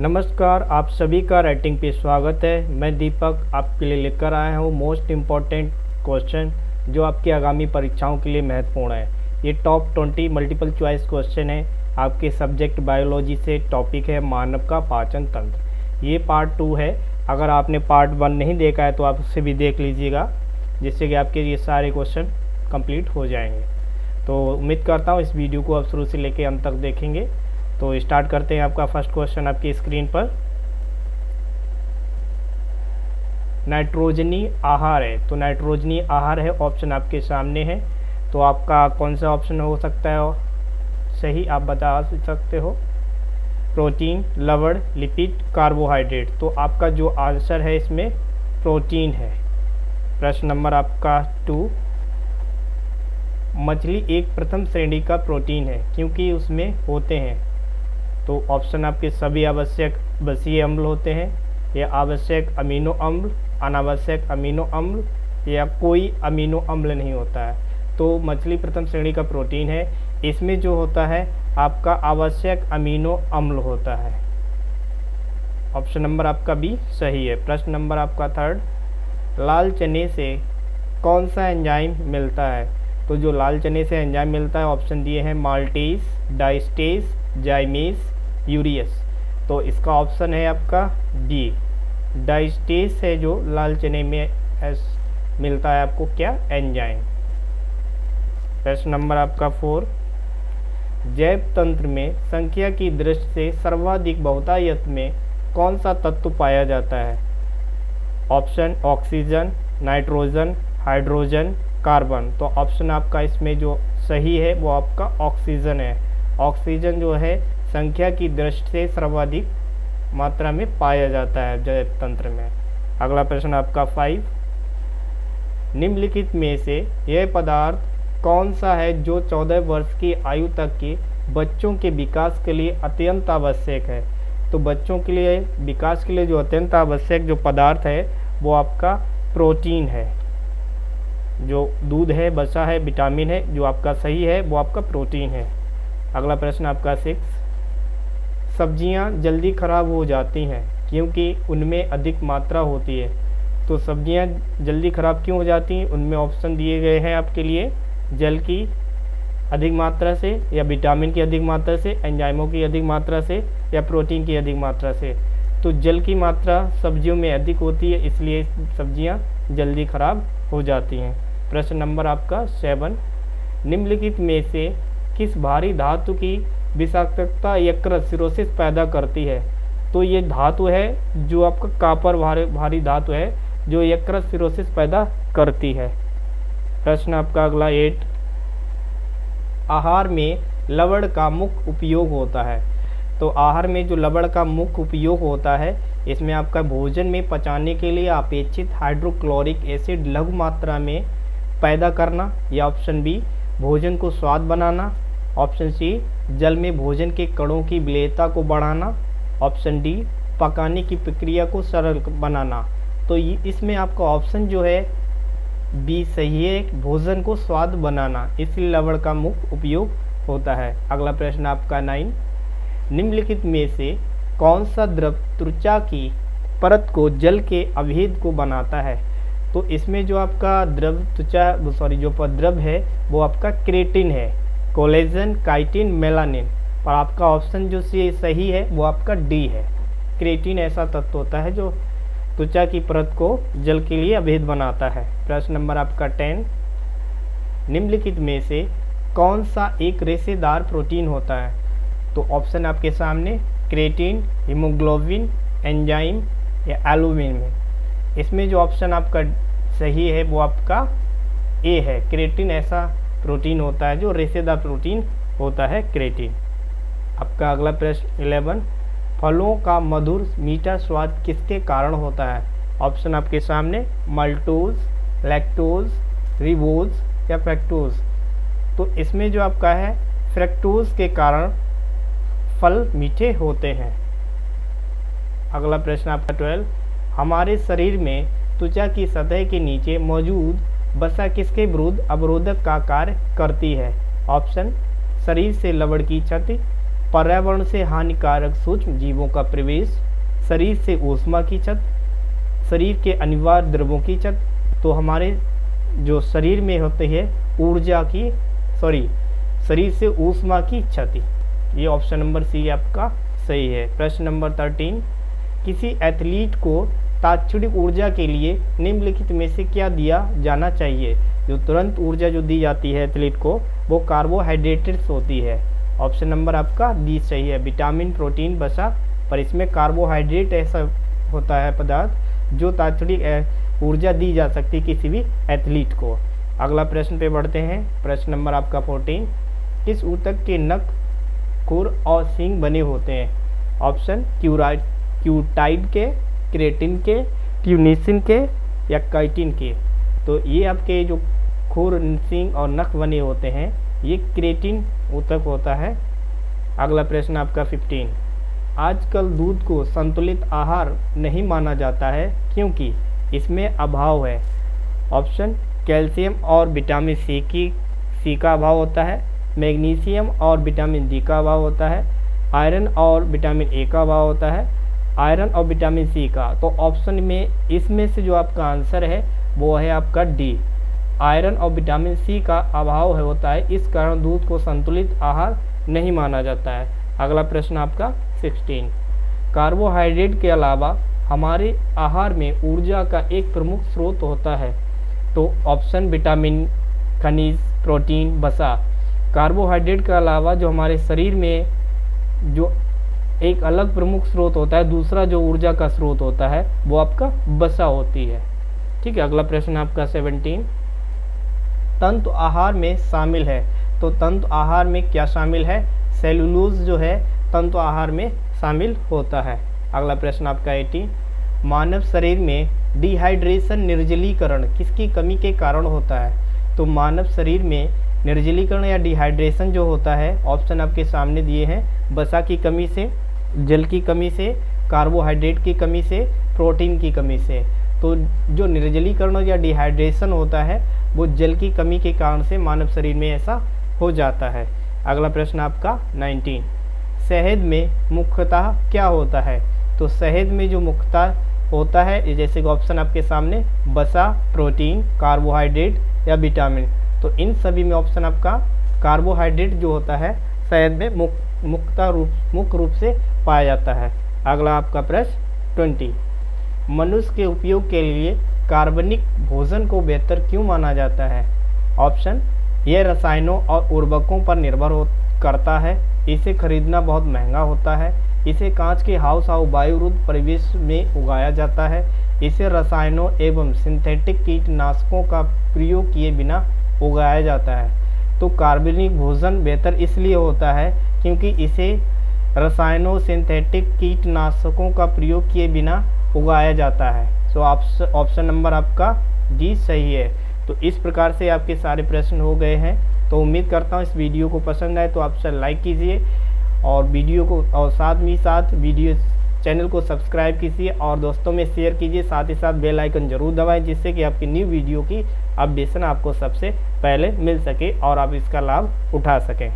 नमस्कार, आप सभी का राइटिंग पे स्वागत है। मैं दीपक आपके लिए लेकर आया हूँ मोस्ट इम्पॉर्टेंट क्वेश्चन जो आपकी आगामी परीक्षाओं के लिए महत्वपूर्ण है। ये टॉप 20 मल्टीपल चॉइस क्वेश्चन है आपके सब्जेक्ट बायोलॉजी से। टॉपिक है मानव का पाचन तंत्र। ये पार्ट 2 है। अगर आपने पार्ट 1 नहीं देखा है तो आप उससे भी देख लीजिएगा, जिससे कि आपके ये सारे क्वेश्चन कंप्लीट हो जाएंगे। तो उम्मीद करता हूँ इस वीडियो को आप शुरू से लेकर अंत तक देखेंगे। तो स्टार्ट करते हैं। आपका फर्स्ट क्वेश्चन आपकी स्क्रीन पर नाइट्रोजनी आहार है। तो नाइट्रोजनी आहार है, ऑप्शन आपके सामने है। तो आपका कौन सा ऑप्शन हो सकता है सही, आप बता सकते हो। प्रोटीन, लवण, लिपिड, कार्बोहाइड्रेट। तो आपका जो आंसर है इसमें प्रोटीन है। प्रश्न नंबर आपका 2, मछली एक प्रथम श्रेणी का प्रोटीन है क्योंकि उसमें होते हैं। तो ऑप्शन आपके सभी आवश्यक बसीय अम्ल होते हैं, या आवश्यक अमीनो अम्ल, अनावश्यक अमीनो अम्ल, या कोई अमीनो अम्ल नहीं होता है। तो मछली प्रथम श्रेणी का प्रोटीन है। इसमें जो होता है आपका आवश्यक अमीनो अम्ल होता है। ऑप्शन नंबर आपका बी सही है। प्रश्न नंबर आपका 3, लाल चने से कौन सा एंजाइम मिलता है। तो जो लाल चने से एंजाइम मिलता है, ऑप्शन दिए हैं माल्टेज, डाइस्टेज, जाइमेस, यूरियस। तो इसका ऑप्शन है आपका डी, डाइस्टेज है जो लाल चने में मिलता है आपको क्या एंजाइम। प्रश्न नंबर आपका 4, जैव तंत्र में संख्या की दृष्टि से सर्वाधिक बहुतायत में कौन सा तत्व पाया जाता है। Option oxygen, nitrogen, hydrogen, carbon. तो ऑप्शन आपका इसमें जो सही है वो आपका ऑक्सीजन है। ऑक्सीजन जो है संख्या की दृष्टि से सर्वाधिक मात्रा में पाया जाता है जैव तंत्र में। अगला प्रश्न आपका 5, निम्नलिखित में से यह पदार्थ कौन सा है जो 14 वर्ष की आयु तक के बच्चों के विकास के लिए अत्यंत आवश्यक है। तो बच्चों के लिए विकास के लिए जो अत्यंत आवश्यक जो पदार्थ है वो आपका प्रोटीन है। जो दूध है, वसा है, विटामिन है, जो आपका सही है वो आपका प्रोटीन है। अगला प्रश्न आपका 6, सब्जियां जल्दी खराब हो जाती हैं क्योंकि उनमें अधिक मात्रा होती है। तो सब्जियां जल्दी खराब क्यों हो जाती हैं, उनमें ऑप्शन दिए गए हैं आपके लिए, जल की अधिक मात्रा से, या विटामिन की अधिक मात्रा से, एंजाइमों की अधिक मात्रा से, या प्रोटीन की अधिक मात्रा से। तो जल की मात्रा सब्जियों में अधिक होती है, इसलिए सब्जियां जल्दी खराब हो जाती हैं। प्रश्न नंबर आपका 7, निम्नलिखित में से किस भारी धातु की विषाक्तता यकृत सिरोसिस पैदा करती है। तो ये धातु है जो आपका कॉपर भारी धातु है जो यकृत सिरोसिस पैदा करती है। प्रश्न आपका अगला 8, आहार में लवण का मुख्य उपयोग होता है। तो आहार में जो लवण का मुख्य उपयोग होता है, इसमें आपका भोजन में पचाने के लिए अपेक्षित हाइड्रोक्लोरिक एसिड लघु मात्रा में पैदा करना, या ऑप्शन बी भोजन को स्वाद बनाना, ऑप्शन सी जल में भोजन के कणों की विलेयता को बढ़ाना, ऑप्शन डी पकाने की प्रक्रिया को सरल बनाना। तो इसमें आपका ऑप्शन जो है बी सही है, भोजन को स्वाद बनाना, इसलिए लवण का मुख्य उपयोग होता है। अगला प्रश्न आपका 9, निम्नलिखित में से कौन सा द्रव त्वचा की परत को जल के अभेद को बनाता है। तो इसमें जो आपका द्रव जो द्रव है वो आपका क्रेटिन है, कोलेजन, काइटिन, मेलानिन। और आपका ऑप्शन जो सही है वो आपका डी है। क्रेटिन ऐसा तत्व होता है जो त्वचा की परत को जल के लिए अभेद बनाता है। प्रश्न नंबर आपका 10, निम्नलिखित में से कौन सा एक रेशेदार प्रोटीन होता है। तो ऑप्शन आपके सामने क्रेटिन, हीमोग्लोबिन, एंजाइम, या एल्बुमिन। इसमें जो ऑप्शन आपका सही है वो आपका ए है, क्रेटिन ऐसा प्रोटीन होता है जो रेशेदार प्रोटीन होता है क्रेटिन। आपका अगला प्रश्न 11, फलों का मधुर मीठा स्वाद किसके कारण होता है। ऑप्शन आपके सामने माल्टोज, लैक्टोज, रिबोज, या फ्रैक्टोज। तो इसमें जो आपका है फ्रैक्टोज के कारण फल मीठे होते हैं। अगला प्रश्न आपका 12, हमारे शरीर में त्वचा की सतह के नीचे मौजूद वसा किसके विरुद्ध अवरोधक का कार्य करती है। ऑप्शन शरीर से लवण की क्षति, पर्यावरण से हानिकारक सूक्ष्म जीवों का प्रवेश, शरीर से ऊष्मा की क्षत, शरीर के अनिवार्य द्रव्यों की क्षत। तो हमारे जो शरीर में होती है ऊर्जा की शरीर से ऊष्मा की क्षति। ये ऑप्शन नंबर सी आपका सही है। प्रश्न नंबर 13, किसी एथलीट को तात्क्षणिक ऊर्जा के लिए निम्नलिखित में से क्या दिया जाना चाहिए? जो तुरंत ऊर्जा जो दी जाती है एथलीट को वो कार्बोहाइड्रेट्स होती है। ऑप्शन नंबर आपका डी सही है, विटामिन, प्रोटीन, वसा। पर इसमें कार्बोहाइड्रेट ऐसा होता है पदार्थ जो तात्क्षणिक ऊर्जा दी जा सकती किसी भी एथलीट को। अगला प्रश्न पे बढ़ते हैं। प्रश्न नंबर आपका 14, किस ऊतक के नख, खुर और सींग बने होते हैं? ऑप्शन क्यूटाइड के, क्रेटिन के, ट्यूनिसिन के या काइटिन के। तो ये आपके जो खुर, सींग और नख बने होते हैं ये क्रेटिन ऊतक होता है। अगला प्रश्न आपका 15, आजकल दूध को संतुलित आहार नहीं माना जाता है क्योंकि इसमें अभाव है। ऑप्शन कैल्शियम और विटामिन सी का अभाव होता है, मैग्नीशियम और विटामिन डी का अभाव होता है, आयरन और विटामिन ए का अभाव होता है, आयरन और विटामिन सी का। तो ऑप्शन में इसमें से जो आपका आंसर है वो है आपका डी, आयरन और विटामिन सी का अभाव है होता है, इस कारण दूध को संतुलित आहार नहीं माना जाता है। अगला प्रश्न आपका 16, कार्बोहाइड्रेट के अलावा हमारे आहार में ऊर्जा का एक प्रमुख स्रोत होता है। तो ऑप्शन विटामिन, खनिज, प्रोटीन, वसा। कार्बोहाइड्रेट के अलावा जो हमारे शरीर में जो एक अलग प्रमुख स्रोत होता है, दूसरा जो ऊर्जा का स्रोत होता है वो आपका वसा होती है। ठीक है। अगला प्रश्न आपका 17, तंतु आहार में शामिल है। तो तंतु आहार में क्या शामिल है? सेलुलोज जो है तंतु आहार में शामिल होता है। अगला प्रश्न आपका 18, मानव शरीर में डिहाइड्रेशन, निर्जलीकरण किसकी कमी के कारण होता है? तो मानव शरीर में निर्जलीकरण या डिहाइड्रेशन जो होता है, ऑप्शन आपके सामने दिए हैं, वसा की कमी से, जल की कमी से, कार्बोहाइड्रेट की कमी से, प्रोटीन की कमी से। तो जो निर्जलीकरण या डिहाइड्रेशन होता है वो जल की कमी के कारण से मानव शरीर में ऐसा हो जाता है। अगला प्रश्न आपका 19, शहद में मुख्यतः क्या होता है? तो शहद में जो मुख्यतः होता है जैसे कि ऑप्शन आपके सामने वसा, प्रोटीन, कार्बोहाइड्रेट या विटामिन। तो इन सभी में ऑप्शन आपका कार्बोहाइड्रेट जो होता है शहद में मुख्य रूप से पाया जाता है। अगला आपका प्रश्न 20, मनुष्य के उपयोग के लिए कार्बनिक भोजन को बेहतर क्यों माना जाता है? ऑप्शन, यह रसायनों और उर्वरकों पर निर्भर करता है, इसे खरीदना बहुत महंगा होता है, इसे कांच के हाउस वायुरुद्ध परिवेश में उगाया जाता है, इसे रसायनों एवं सिंथेटिक कीटनाशकों का प्रयोग किए बिना उगाया जाता है। तो कार्बनिक भोजन बेहतर इसलिए होता है क्योंकि इसे रसायनों, सिंथेटिक कीटनाशकों का प्रयोग किए बिना उगाया जाता है। सो ऑप्शन नंबर आपका डी सही है। तो इस प्रकार से आपके सारे प्रश्न हो गए हैं। तो उम्मीद करता हूँ इस वीडियो को पसंद आए तो आप लाइक कीजिए और वीडियो को और साथ वीडियो चैनल को सब्सक्राइब कीजिए और दोस्तों में शेयर कीजिए। साथ ही साथ बेल आइकन जरूर दबाएं जिससे कि आपकी न्यू वीडियो की अपडेशन आपको सबसे पहले मिल सके और आप इसका लाभ उठा सकें।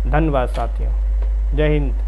धन्यवाद साथियों। जय हिंद।